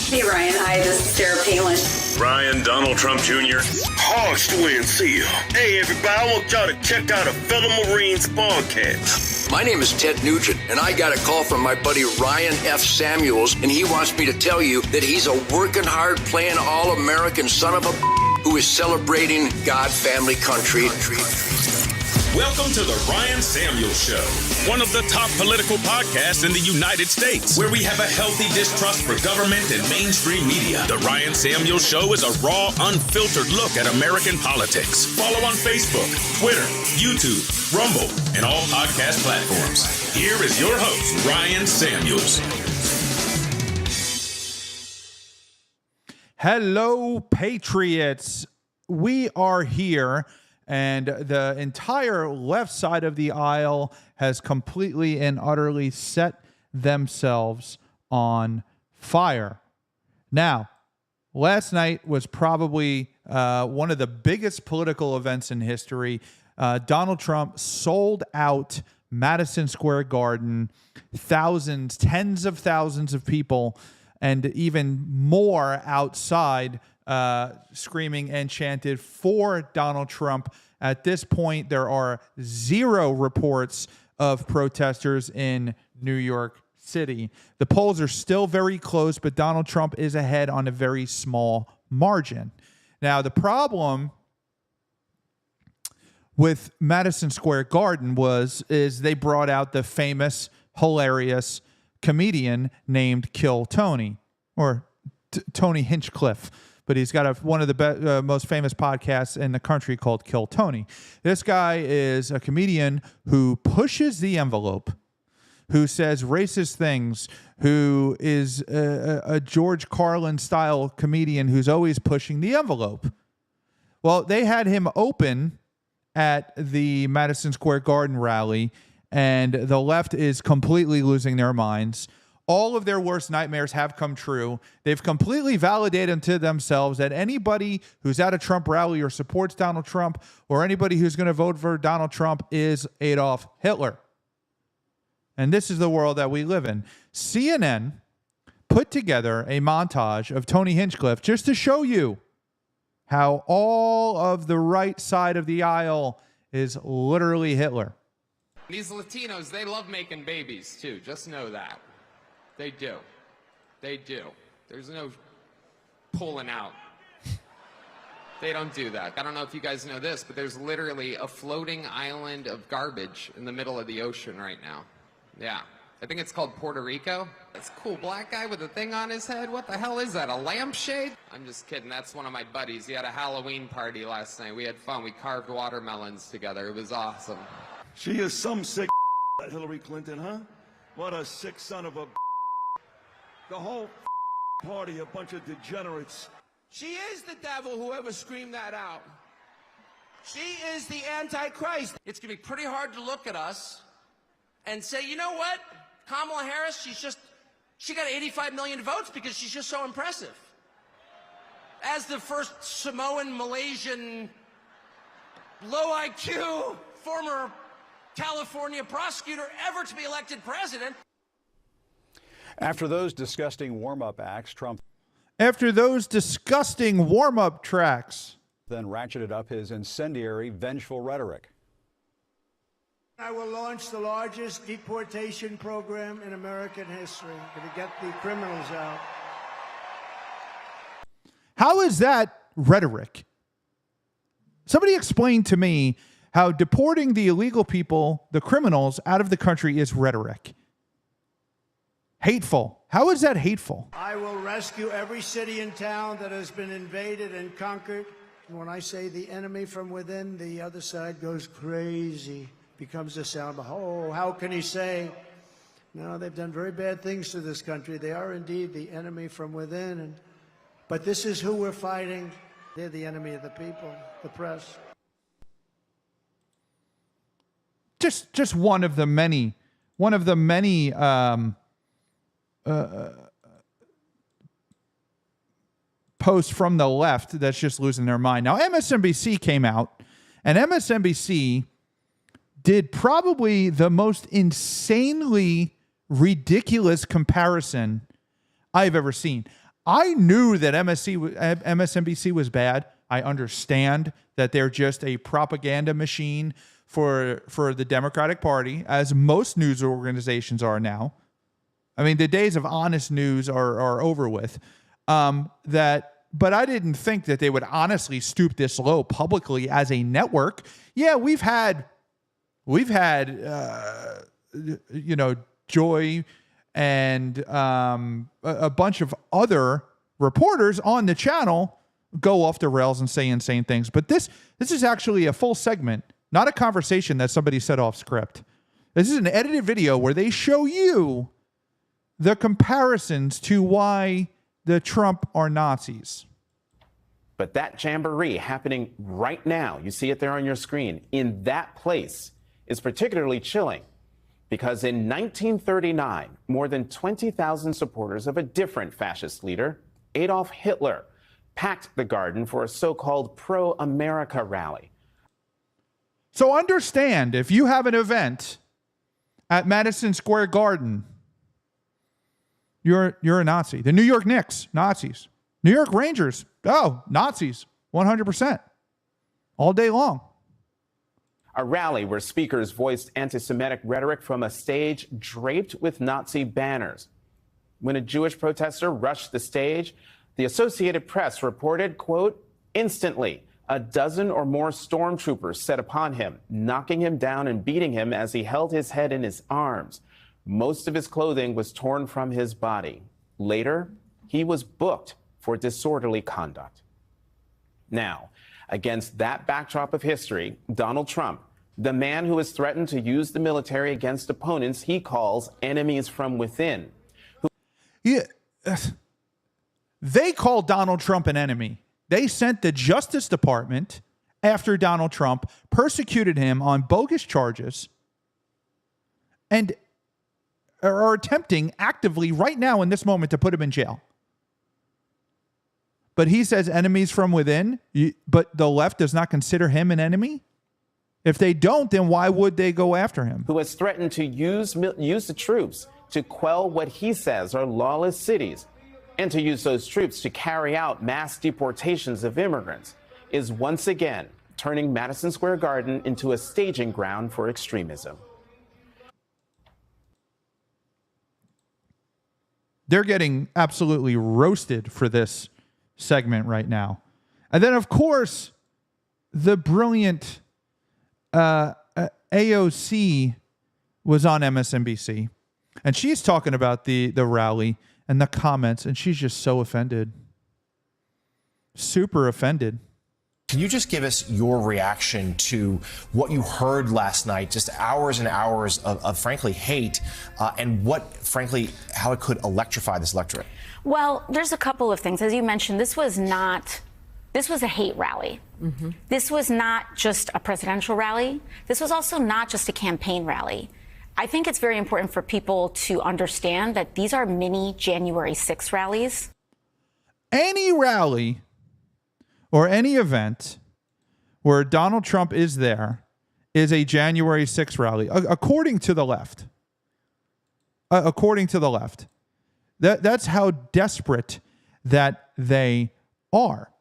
Hey, Ryan. Hi, this is Sarah Palin. Ryan, Donald Trump Jr. Hogs to win, see ya. Hey, everybody, I want y'all to check out a fellow Marines podcast. My name is Ted Nugent, and I got a call from my buddy Ryan F. Samuels, and he wants me to tell you that he's a working hard, playing all-American son of a who is celebrating God, family, country. Welcome to the Ryan Samuels Show, one of the top political podcasts in the United States, where we have a healthy distrust for government and mainstream media. The Ryan Samuels Show is a raw, unfiltered look at American politics. Follow on Facebook, Twitter, YouTube, Rumble, and all podcast platforms. Here is your host, Ryan Samuels. Hello, Patriots. We are here. And the entire left side of the aisle has completely and utterly set themselves on fire. Now, last night was probably one of the biggest political events in history. Donald Trump sold out Madison Square Garden, thousands, tens of thousands of people, and even more outside screaming and chanted for Donald Trump. At this point, there are zero reports of protesters in New York City. The polls are still very close, but Donald Trump is ahead on a very small margin. Now, the problem with Madison Square Garden is they brought out the famous, hilarious comedian named Kill Tony, or Tony Hinchcliffe. But he's got one of the most famous podcasts in the country called Kill Tony. This guy is a comedian who pushes the envelope, who says racist things, who is a George Carlin-style comedian who's always pushing the envelope. Well, they had him open at the Madison Square Garden rally, and the left is completely losing their minds. All of their worst nightmares have come true. They've completely validated to themselves that anybody who's at a Trump rally or supports Donald Trump, or anybody who's going to vote for Donald Trump, is Adolf Hitler. And this is the world that we live in. CNN put together a montage of Tony Hinchcliffe just to show you how all of the right side of the aisle is literally Hitler. These Latinos, they love making babies too. Just know that. They do. They do. There's no pulling out. They don't do that. I don't know if you guys know this, but there's literally a floating island of garbage in the middle of the ocean right now. Yeah. I think it's called Puerto Rico. That's a cool black guy with a thing on his head. What the hell is that, a lampshade? I'm just kidding. That's one of my buddies. He had a Halloween party last night. We had fun. We carved watermelons together. It was awesome. She is some sick Hillary Clinton, huh? What a sick son of a... The whole party, a bunch of degenerates. She is the devil, whoever screamed that out. She is the Antichrist. It's going to be pretty hard to look at us and say, you know what? Kamala Harris, she got 85 million votes because she's just so impressive. As the first Samoan, Malaysian, low IQ, former California prosecutor ever to be elected president. After those disgusting warm-up acts, Trump then ratcheted up his incendiary, vengeful rhetoric. I will launch the largest deportation program in American history to get the criminals out. How is that rhetoric? Somebody explain to me how deporting the illegal people, the criminals, out of the country is rhetoric. Hateful. How is that hateful? I will rescue every city and town that has been invaded and conquered. And when I say the enemy from within, the other side goes crazy, becomes a sound. Oh, how can he say? No, they've done very bad things to this country. They are indeed the enemy from within. But this is who we're fighting. They're the enemy of the people, the press. Just one of the many posts from the left that's just losing their mind. Now, MSNBC came out, and MSNBC did probably the most insanely ridiculous comparison I've ever seen. I knew that MSNBC was bad. I understand that they're just a propaganda machine for the Democratic Party, as most news organizations are now. I mean, the days of honest news are over with. But I didn't think that they would honestly stoop this low publicly as a network. Yeah, we've had Joy and a bunch of other reporters on the channel go off the rails and say insane things. But this is actually a full segment, not a conversation that somebody said off script. This is an edited video where they show you the comparisons to why the Trump are Nazis. But that jamboree happening right now, you see it there on your screen, in that place is particularly chilling because in 1939, more than 20,000 supporters of a different fascist leader, Adolf Hitler, packed the garden for a so-called pro-America rally. So understand, if you have an event at Madison Square Garden, you're a Nazi. The New York Knicks, Nazis. New York Rangers, Nazis, 100%, all day long. A rally where speakers voiced anti-Semitic rhetoric from a stage draped with Nazi banners. When a Jewish protester rushed the stage, the Associated Press reported, quote, instantly, a dozen or more stormtroopers set upon him, knocking him down and beating him as he held his head in his arms. Most of his clothing was torn from his body. Later, he was booked for disorderly conduct. Now, against that backdrop of history, Donald Trump, the man who has threatened to use the military against opponents he calls enemies from within. They call Donald Trump an enemy. They sent the Justice Department after Donald Trump, persecuted him on bogus charges, and are attempting actively right now in this moment to put him in jail. But he says enemies from within, but the left does not consider him an enemy? If they don't, then why would they go after him? Who has threatened to use the troops to quell what he says are lawless cities and to use those troops to carry out mass deportations of immigrants, is once again turning Madison Square Garden into a staging ground for extremism. They're getting absolutely roasted for this segment right now. And then, of course, the brilliant AOC was on MSNBC, and she's talking about the rally and the comments, and she's just so offended. Super offended. Can you just give us your reaction to what you heard last night, just hours and hours of frankly, hate, and what, frankly, how it could electrify this electorate? Well, there's a couple of things. As you mentioned, this was a hate rally. Mm-hmm. This was not just a presidential rally. This was also not just a campaign rally. I think it's very important for people to understand that these are mini January 6 rallies. Any rally or any event where Donald Trump is there is a January 6 rally, according to the left. According to the left. That's how desperate that they are.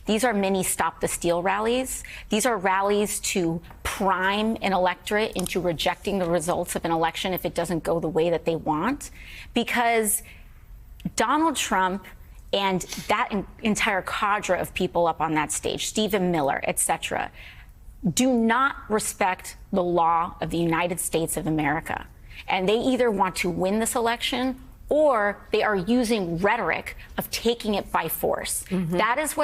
These are mini Stop the Steal rallies. These are rallies to prime an electorate into rejecting the results of an election if it doesn't go the way that they want. Because Donald Trump and that entire cadre of people up on that stage, Stephen Miller, etc., do not respect the law of the United States of America. And they either want to win this election or they are using rhetoric of taking it by force. Mm-hmm. That is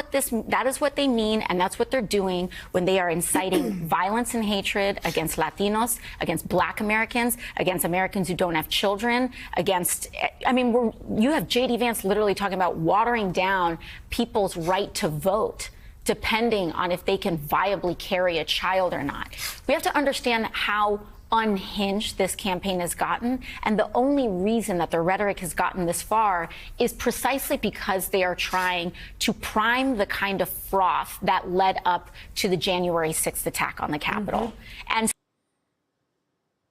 what they mean, and that's what they're doing when they are inciting violence and hatred against Latinos, against Black Americans, against Americans who don't have children, you have J.D. Vance literally talking about watering down people's right to vote, depending on if they can viably carry a child or not. We have to understand how unhinged this campaign has gotten, and the only reason that the rhetoric has gotten this far is precisely because they are trying to prime the kind of froth that led up to the January 6th attack on the Capitol. Mm-hmm. And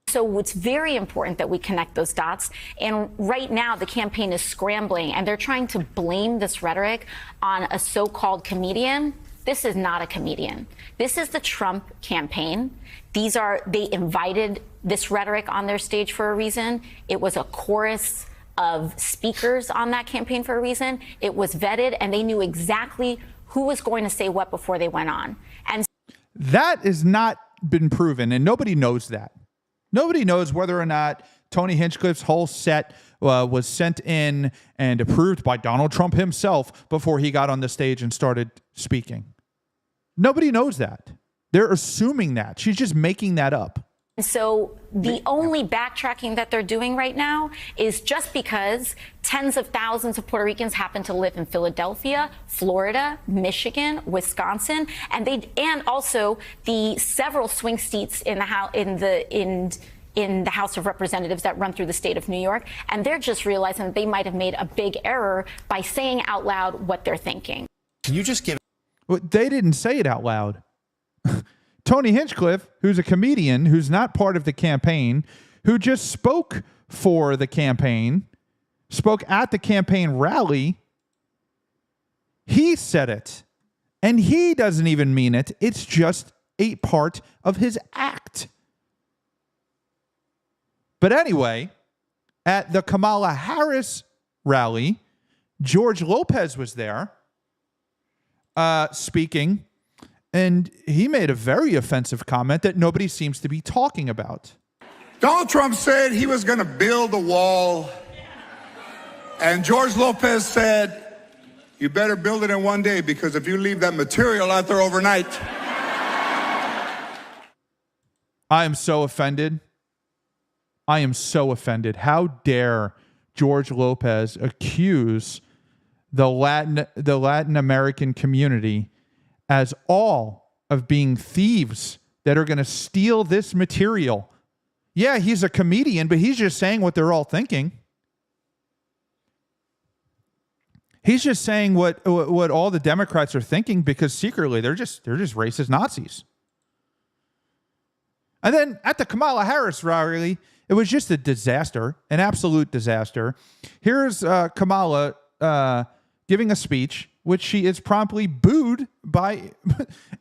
So it's very important that we connect those dots. And right now, the campaign is scrambling, and they're trying to blame this rhetoric on a so-called comedian. This is not a comedian. This is the Trump campaign. They invited this rhetoric on their stage for a reason. It was a chorus of speakers on that campaign for a reason. It was vetted, and they knew exactly who was going to say what before they went on. And that has not been proven, and nobody knows that. Nobody knows whether or not Tony Hinchcliffe's whole set was sent in and approved by Donald Trump himself before he got on the stage and started speaking. Nobody knows that. They're assuming that. She's just making that up. So the only backtracking that they're doing right now is just because tens of thousands of Puerto Ricans happen to live in Philadelphia, Florida, Michigan, Wisconsin, and also the several swing seats in the House of Representatives that run through the state of New York, and they're just realizing that they might have made a big error by saying out loud what they're thinking. Can you just give? Well, they didn't say it out loud. Tony Hinchcliffe, who's a comedian, who's not part of the campaign, who just spoke for the campaign, spoke at the campaign rally, he said it. And he doesn't even mean it. It's just a part of his act. But anyway, at the Kamala Harris rally, George Lopez was there speaking. And he made a very offensive comment that nobody seems to be talking about. Donald Trump said he was going to build a wall. And George Lopez said, you better build it in one day, because if you leave that material out there overnight. I am so offended. I am so offended. How dare George Lopez accuse the Latin American community as all of being thieves that are going to steal this material. Yeah, he's a comedian, but he's just saying what they're all thinking. He's just saying what all the Democrats are thinking, because secretly they're just racist Nazis. And then at the Kamala Harris rally, it was just a disaster, an absolute disaster. Here's Kamala giving a speech, which she is promptly booed by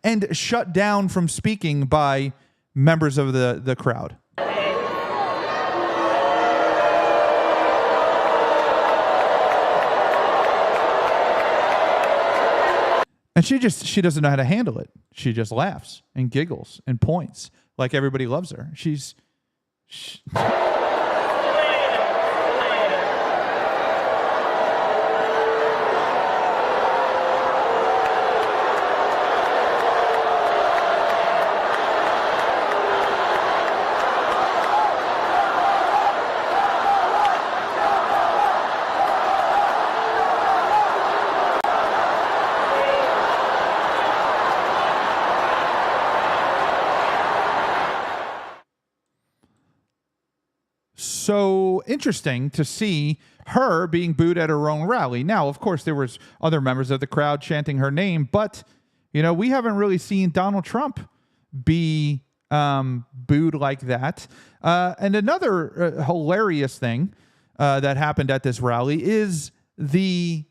and shut down from speaking by members of the crowd. And she doesn't know how to handle it. She just laughs and giggles and points like everybody loves her. So interesting to see her being booed at her own rally. Now, of course, there was other members of the crowd chanting her name, but we haven't really seen Donald Trump be booed like that. And another hilarious thing that happened at this rally is they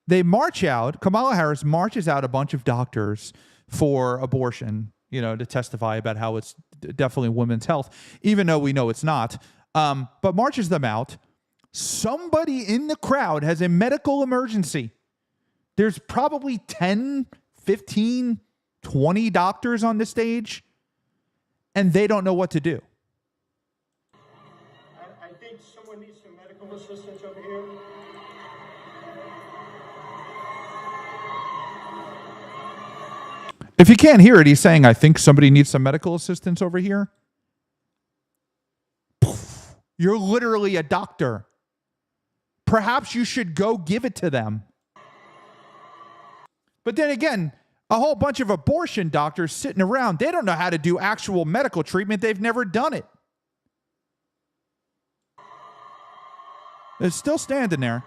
march out. Kamala Harris marches out a bunch of doctors for abortion, to testify about how it's definitely women's health, even though we know it's not, but marches them out. Somebody in the crowd has a medical emergency. There's probably 10, 15, 20 doctors on the stage, and they don't know what to do. I think someone needs some medical assistance over here. If you can't hear it, he's saying, I think somebody needs some medical assistance over here. You're literally a doctor. Perhaps you should go give it to them. But then again, a whole bunch of abortion doctors sitting around, they don't know how to do actual medical treatment. They've never done it. They're still standing there,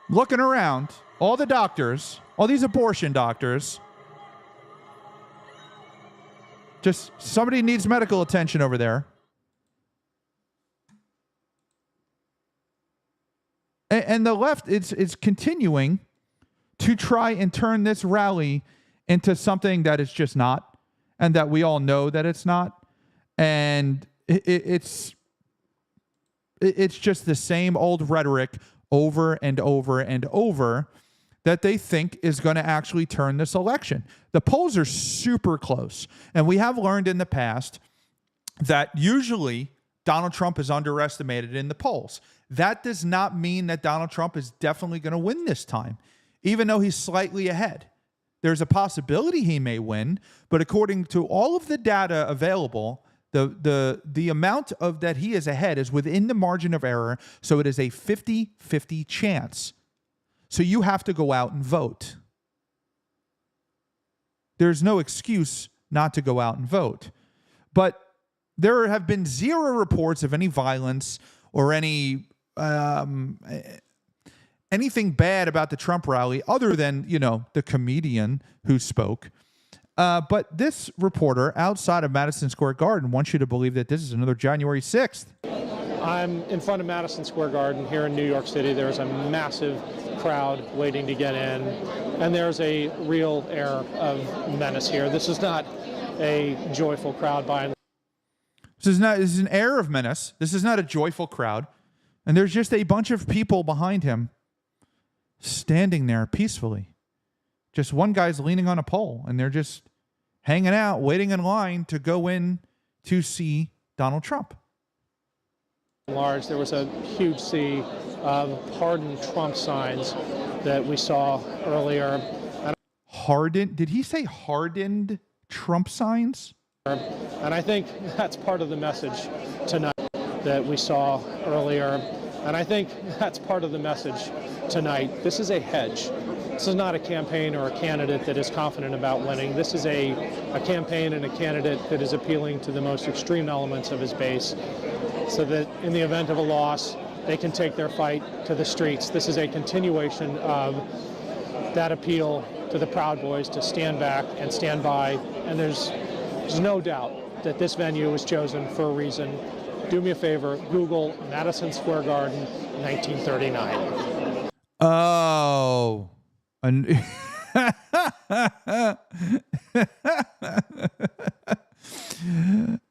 looking around, all the doctors, all these abortion doctors. Just somebody needs medical attention over there. And the left is continuing to try and turn this rally into something that it's just not, and that we all know that it's not. And it's just the same old rhetoric over and over and over that they think is going to actually turn this election. The polls are super close. And we have learned in the past that usually Donald Trump is underestimated in the polls. That does not mean that Donald Trump is definitely going to win this time, even though he's slightly ahead. There's a possibility he may win, but according to all of the data available, the amount of that he is ahead is within the margin of error, so it is a 50-50 chance. So you have to go out and vote. There's no excuse not to go out and vote. But there have been zero reports of any violence or any anything bad about the Trump rally other than, the comedian who spoke. But this reporter outside of Madison Square Garden wants you to believe that this is another January 6th. I'm in front of Madison Square Garden here in New York City. There's a massive crowd waiting to get in, and there's a real air of menace here. This is not a joyful crowd by and large. This is an air of menace. This is not a joyful crowd. And there's just a bunch of people behind him standing there peacefully. Just one guy's leaning on a pole, and they're just hanging out, waiting in line to go in to see Donald Trump. Large, there was a huge sea of "Pardon Trump" signs that we saw earlier. Hardened? Did he say hardened Trump signs? And I think that's part of the message tonight that we saw earlier. And I think that's part of the message tonight. This is a hedge. This is not a campaign or a candidate that is confident about winning. This is a campaign and a candidate that is appealing to the most extreme elements of his base, so that in the event of a loss, they can take their fight to the streets. This is a continuation of that appeal to the Proud Boys to stand back and stand by. And there's no doubt that this venue was chosen for a reason. Do me a favor, Google Madison Square Garden, 1939. Oh.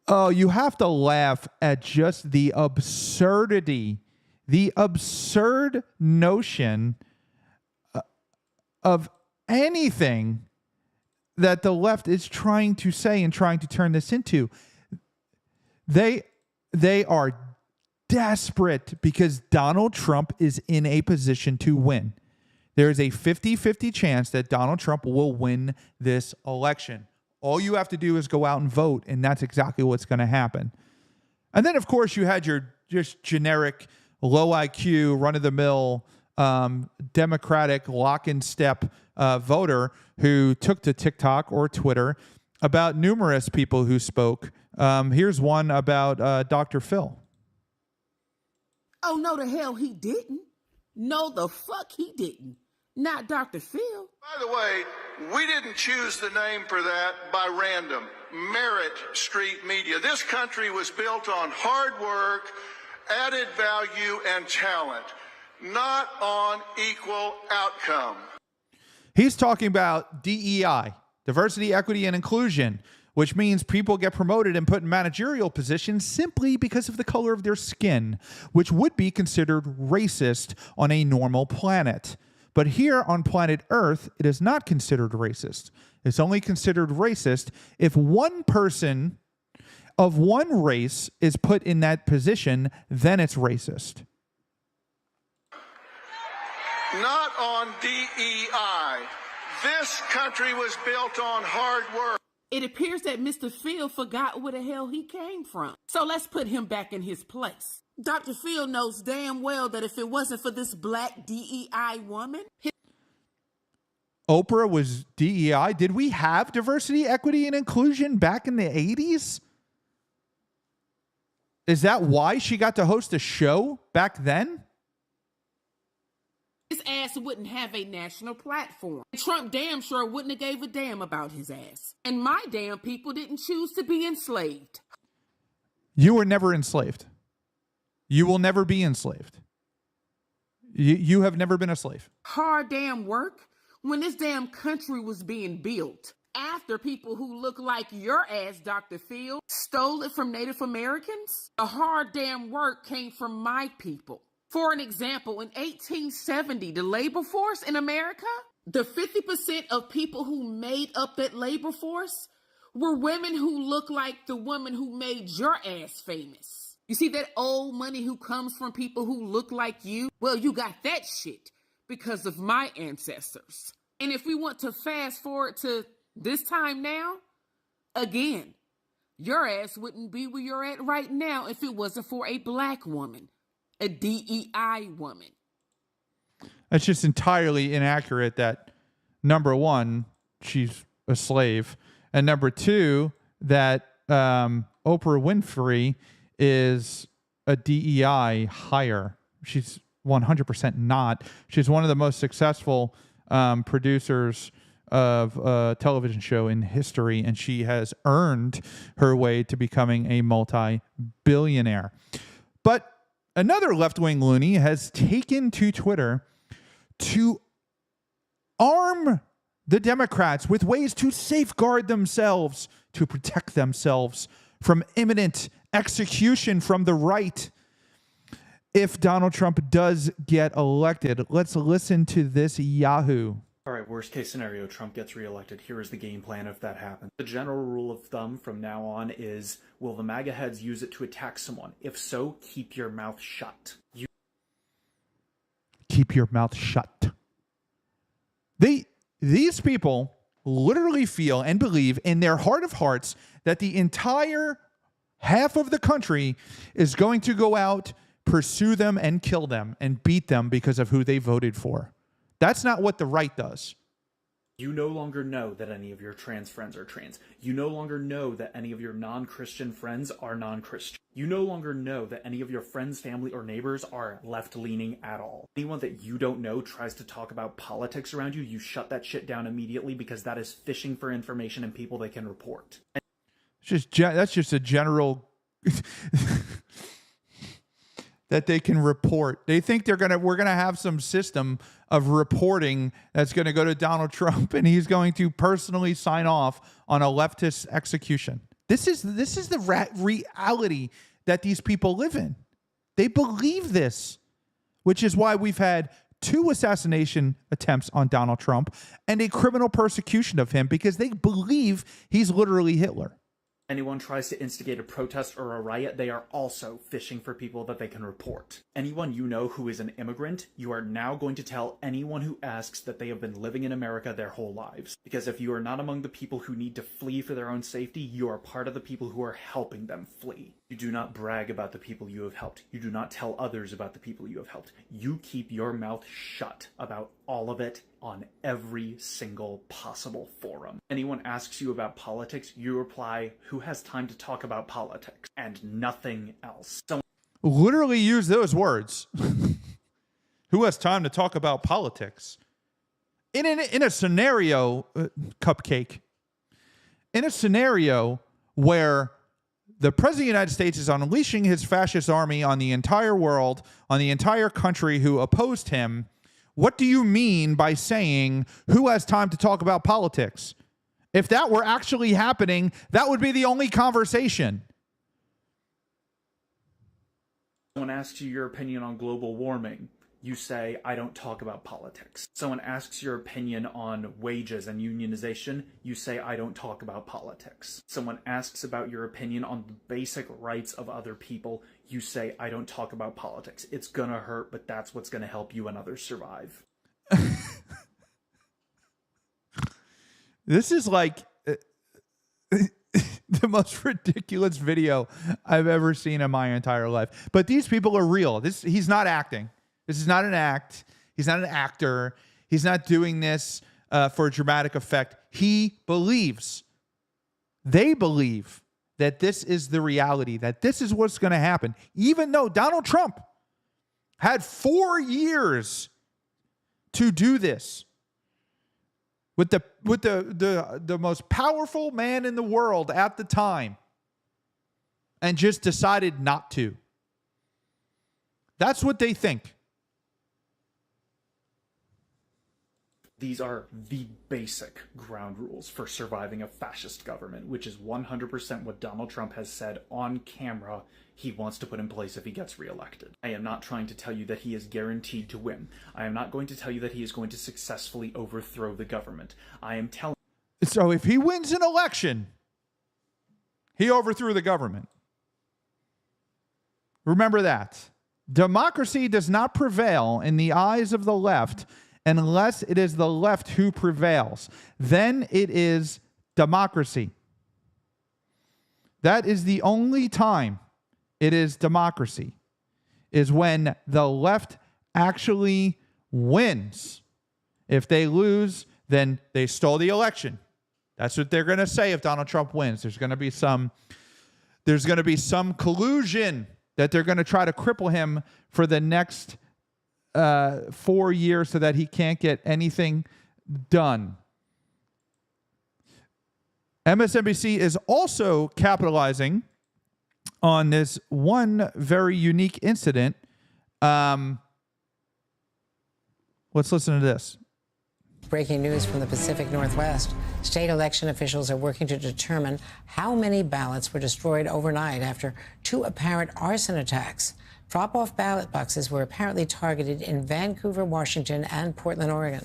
Oh, you have to laugh at just the absurdity, the absurd notion of anything that the left is trying to say and trying to turn this into. They are desperate because Donald Trump is in a position to win. There is a 50-50 chance that Donald Trump will win this election. All you have to do is go out and vote, and that's exactly what's going to happen. And then, of course, you had your just generic, low IQ, run-of-the-mill, Democratic lock-and-step voter who took to TikTok or Twitter about numerous people who spoke. Here's one about Dr. Phil. Oh, no, the hell he didn't. No, the fuck he didn't. Not Dr. Phil. By the way, we didn't choose the name for that by random. Merit Street Media. This country was built on hard work, added value, and talent, not on equal outcome. He's talking about DEI, diversity, equity, and inclusion, which means people get promoted and put in managerial positions simply because of the color of their skin, which would be considered racist on a normal planet. But here on planet Earth, it is not considered racist. It's only considered racist if one person of one race is put in that position, then it's racist. Not on DEI. This country was built on hard work. It appears that Mr. Phil forgot where the hell he came from. So let's put him back in his place. Dr. Phil knows damn well that if it wasn't for this black DEI woman... Oprah was DEI. Did we have diversity, equity, and inclusion back in the 80s? Is that why she got to host a show back then? his ass wouldn't have a national platform. Trump damn sure wouldn't have gave a damn about his ass. And my damn people didn't choose to be enslaved. You were never enslaved. You will never be enslaved. You have never been a slave. Hard damn work when this damn country was being built after people who look like your ass, Dr. Phil, stole it from Native Americans. The hard damn work came from my people. For an example, in 1870, the labor force in America, the 50% of people who made up that labor force were women who look like the woman who made your ass famous. You see that old money who comes from people who look like you? Well, you got that shit because of my ancestors. And if we want to fast forward to this time now, again, your ass wouldn't be where you're at right now if it wasn't for a black woman, a DEI woman. It's just entirely inaccurate that, number one, she's a slave, and number two, that Oprah Winfrey is a DEI hire. She's 100% not. She's one of the most successful producers of a television show in history, and she has earned her way to becoming a multi-billionaire. But another left-wing loony has taken to Twitter to arm the Democrats with ways to safeguard themselves, to protect themselves from imminent execution from the right if Donald Trump does get elected. Let's listen to this Yahoo. All right, worst case scenario, Trump gets reelected. Here is the game plan if that happens. The general rule of thumb from now on is, will the MAGA heads use it to attack someone? If so, keep your mouth shut. Keep your mouth shut. These people literally feel and believe in their heart of hearts that the entire half of the country is going to go out, pursue them, and kill them and beat them because of who they voted for. That's not what the right does. You no longer know that any of your trans friends are trans. You no longer know that any of your non-Christian friends are non-Christian. You no longer know that any of your friends, family, or neighbors are left-leaning at all. Anyone that you don't know tries to talk about politics around you, you shut that shit down immediately because that is fishing for information and people they can report. That's just a general that they can report. They think we're gonna have some system of reporting that's gonna go to Donald Trump and he's going to personally sign off on a leftist execution. This is the reality that these people live in. They believe this, which is why we've had 2 assassination attempts on Donald Trump and a criminal persecution of him because they believe he's literally Hitler. Anyone tries to instigate a protest or a riot, they are also fishing for people that they can report. Anyone you know who is an immigrant, you are now going to tell anyone who asks that they have been living in America their whole lives. Because if you are not among the people who need to flee for their own safety, you are part of the people who are helping them flee. You do not brag about the people you have helped. You do not tell others about the people you have helped. You keep your mouth shut about all of it on every single possible forum. Anyone asks you about politics, you reply, who has time to talk about politics? And nothing else. Literally use those words. Who has time to talk about politics? In a scenario, Cupcake, in a scenario where the President of the United States is unleashing his fascist army on the entire world, on the entire country who opposed him, what do you mean by saying, who has time to talk about politics? If that were actually happening, that would be the only conversation. Someone asks you your opinion on global warming, you say, I don't talk about politics. Someone asks your opinion on wages and unionization, you say, I don't talk about politics. Someone asks about your opinion on the basic rights of other people, you say, I don't talk about politics. It's gonna hurt, but that's what's gonna help you and others survive. This is like the most ridiculous video I've ever seen in my entire life. But these people are real. He's not acting. This is not an act. He's not an actor. He's not doing this for a dramatic effect. He believes. They believe that this is the reality, that this is what's going to happen. Even though Donald Trump had 4 years to do this with the most powerful man in the world at the time and just decided not to. That's what they think. These are the basic ground rules for surviving a fascist government, which is 100% what Donald Trump has said on camera he wants to put in place if he gets reelected. I am not trying to tell you that he is guaranteed to win. I am not going to tell you that he is going to successfully overthrow the government. I am telling... So if he wins an election, he overthrew the government. Remember that. Democracy does not prevail in the eyes of the left unless it is the left who prevails. Then it is democracy. That is the only time it is democracy, is when the left actually wins. If they lose, then they stole the election. That's what they're going to say if Donald Trump wins. There's going to be some collusion that they're going to try to cripple him for the next 4 years so that he can't get anything done. MSNBC is also capitalizing on this one very unique incident. Let's listen to this. Breaking news from the Pacific Northwest. State election officials are working to determine how many ballots were destroyed overnight after 2 apparent arson attacks. Drop-off ballot boxes were apparently targeted in Vancouver, Washington, and Portland, Oregon.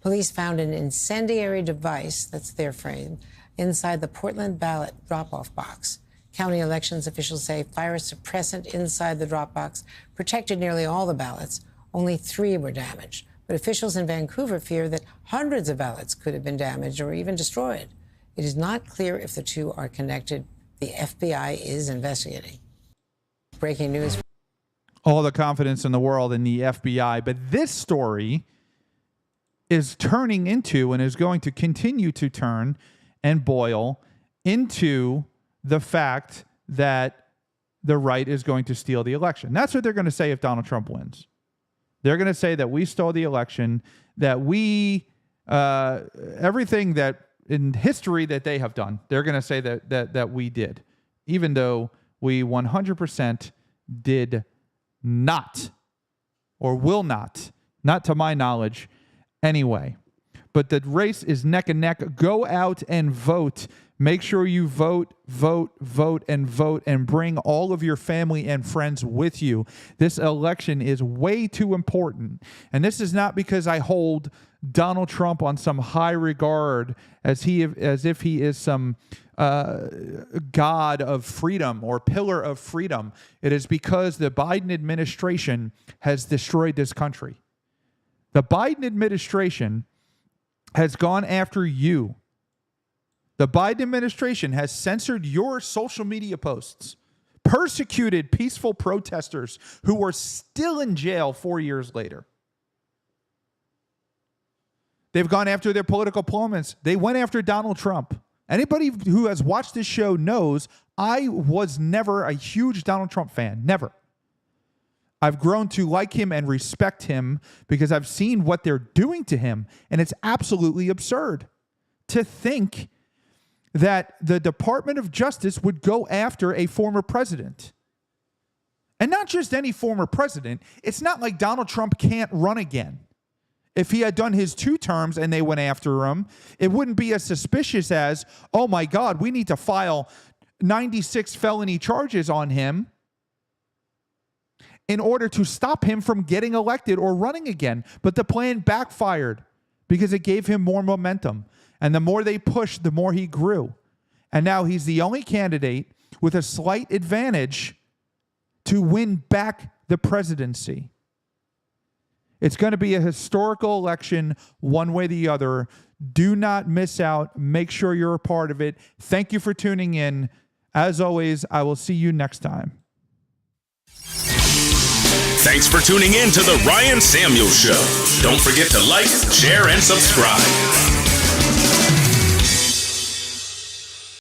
Police found an incendiary device, that's their frame, inside the Portland ballot drop-off box. County elections officials say fire suppressant inside the drop box protected nearly all the ballots. Only 3 were damaged. But officials in Vancouver fear that hundreds of ballots could have been damaged or even destroyed. It is not clear if the 2 are connected. The FBI is investigating. Breaking news. All the confidence in the world in the FBI. But this story is turning into and is going to continue to turn and boil into the fact that the right is going to steal the election. That's what they're going to say if Donald Trump wins. They're going to say that we stole the election, that we, everything that in history that they have done, they're going to say that we did, even though we 100% did not, or will not to my knowledge anyway. But the race is neck and neck. Go out and vote. Make sure you vote, and bring all of your family and friends with you. This election is way too important. And this is not because I hold Donald Trump on some high regard as if he is some god of freedom or pillar of freedom. It is because the Biden administration has destroyed this country. The Biden administration has gone after you. The Biden administration has censored your social media posts, persecuted peaceful protesters who are still in jail 4 years later. They've gone after their political opponents. They went after Donald Trump. Anybody who has watched this show knows I was never a huge Donald Trump fan. Never. I've grown to like him and respect him because I've seen what they're doing to him, and it's absolutely absurd to think that the Department of Justice would go after a former president. And not just any former president. It's not like Donald Trump can't run again. If he had done his 2 terms and they went after him, it wouldn't be as suspicious as, oh my God, we need to file 96 felony charges on him in order to stop him from getting elected or running again. But the plan backfired because it gave him more momentum. And the more they pushed, the more he grew. And now he's the only candidate with a slight advantage to win back the presidency. It's going to be a historical election one way or the other. Do not miss out. Make sure you're a part of it. Thank you for tuning in. As always, I will see you next time. Thanks for tuning in to The Ryan Samuels Show. Don't forget to like, share, and subscribe.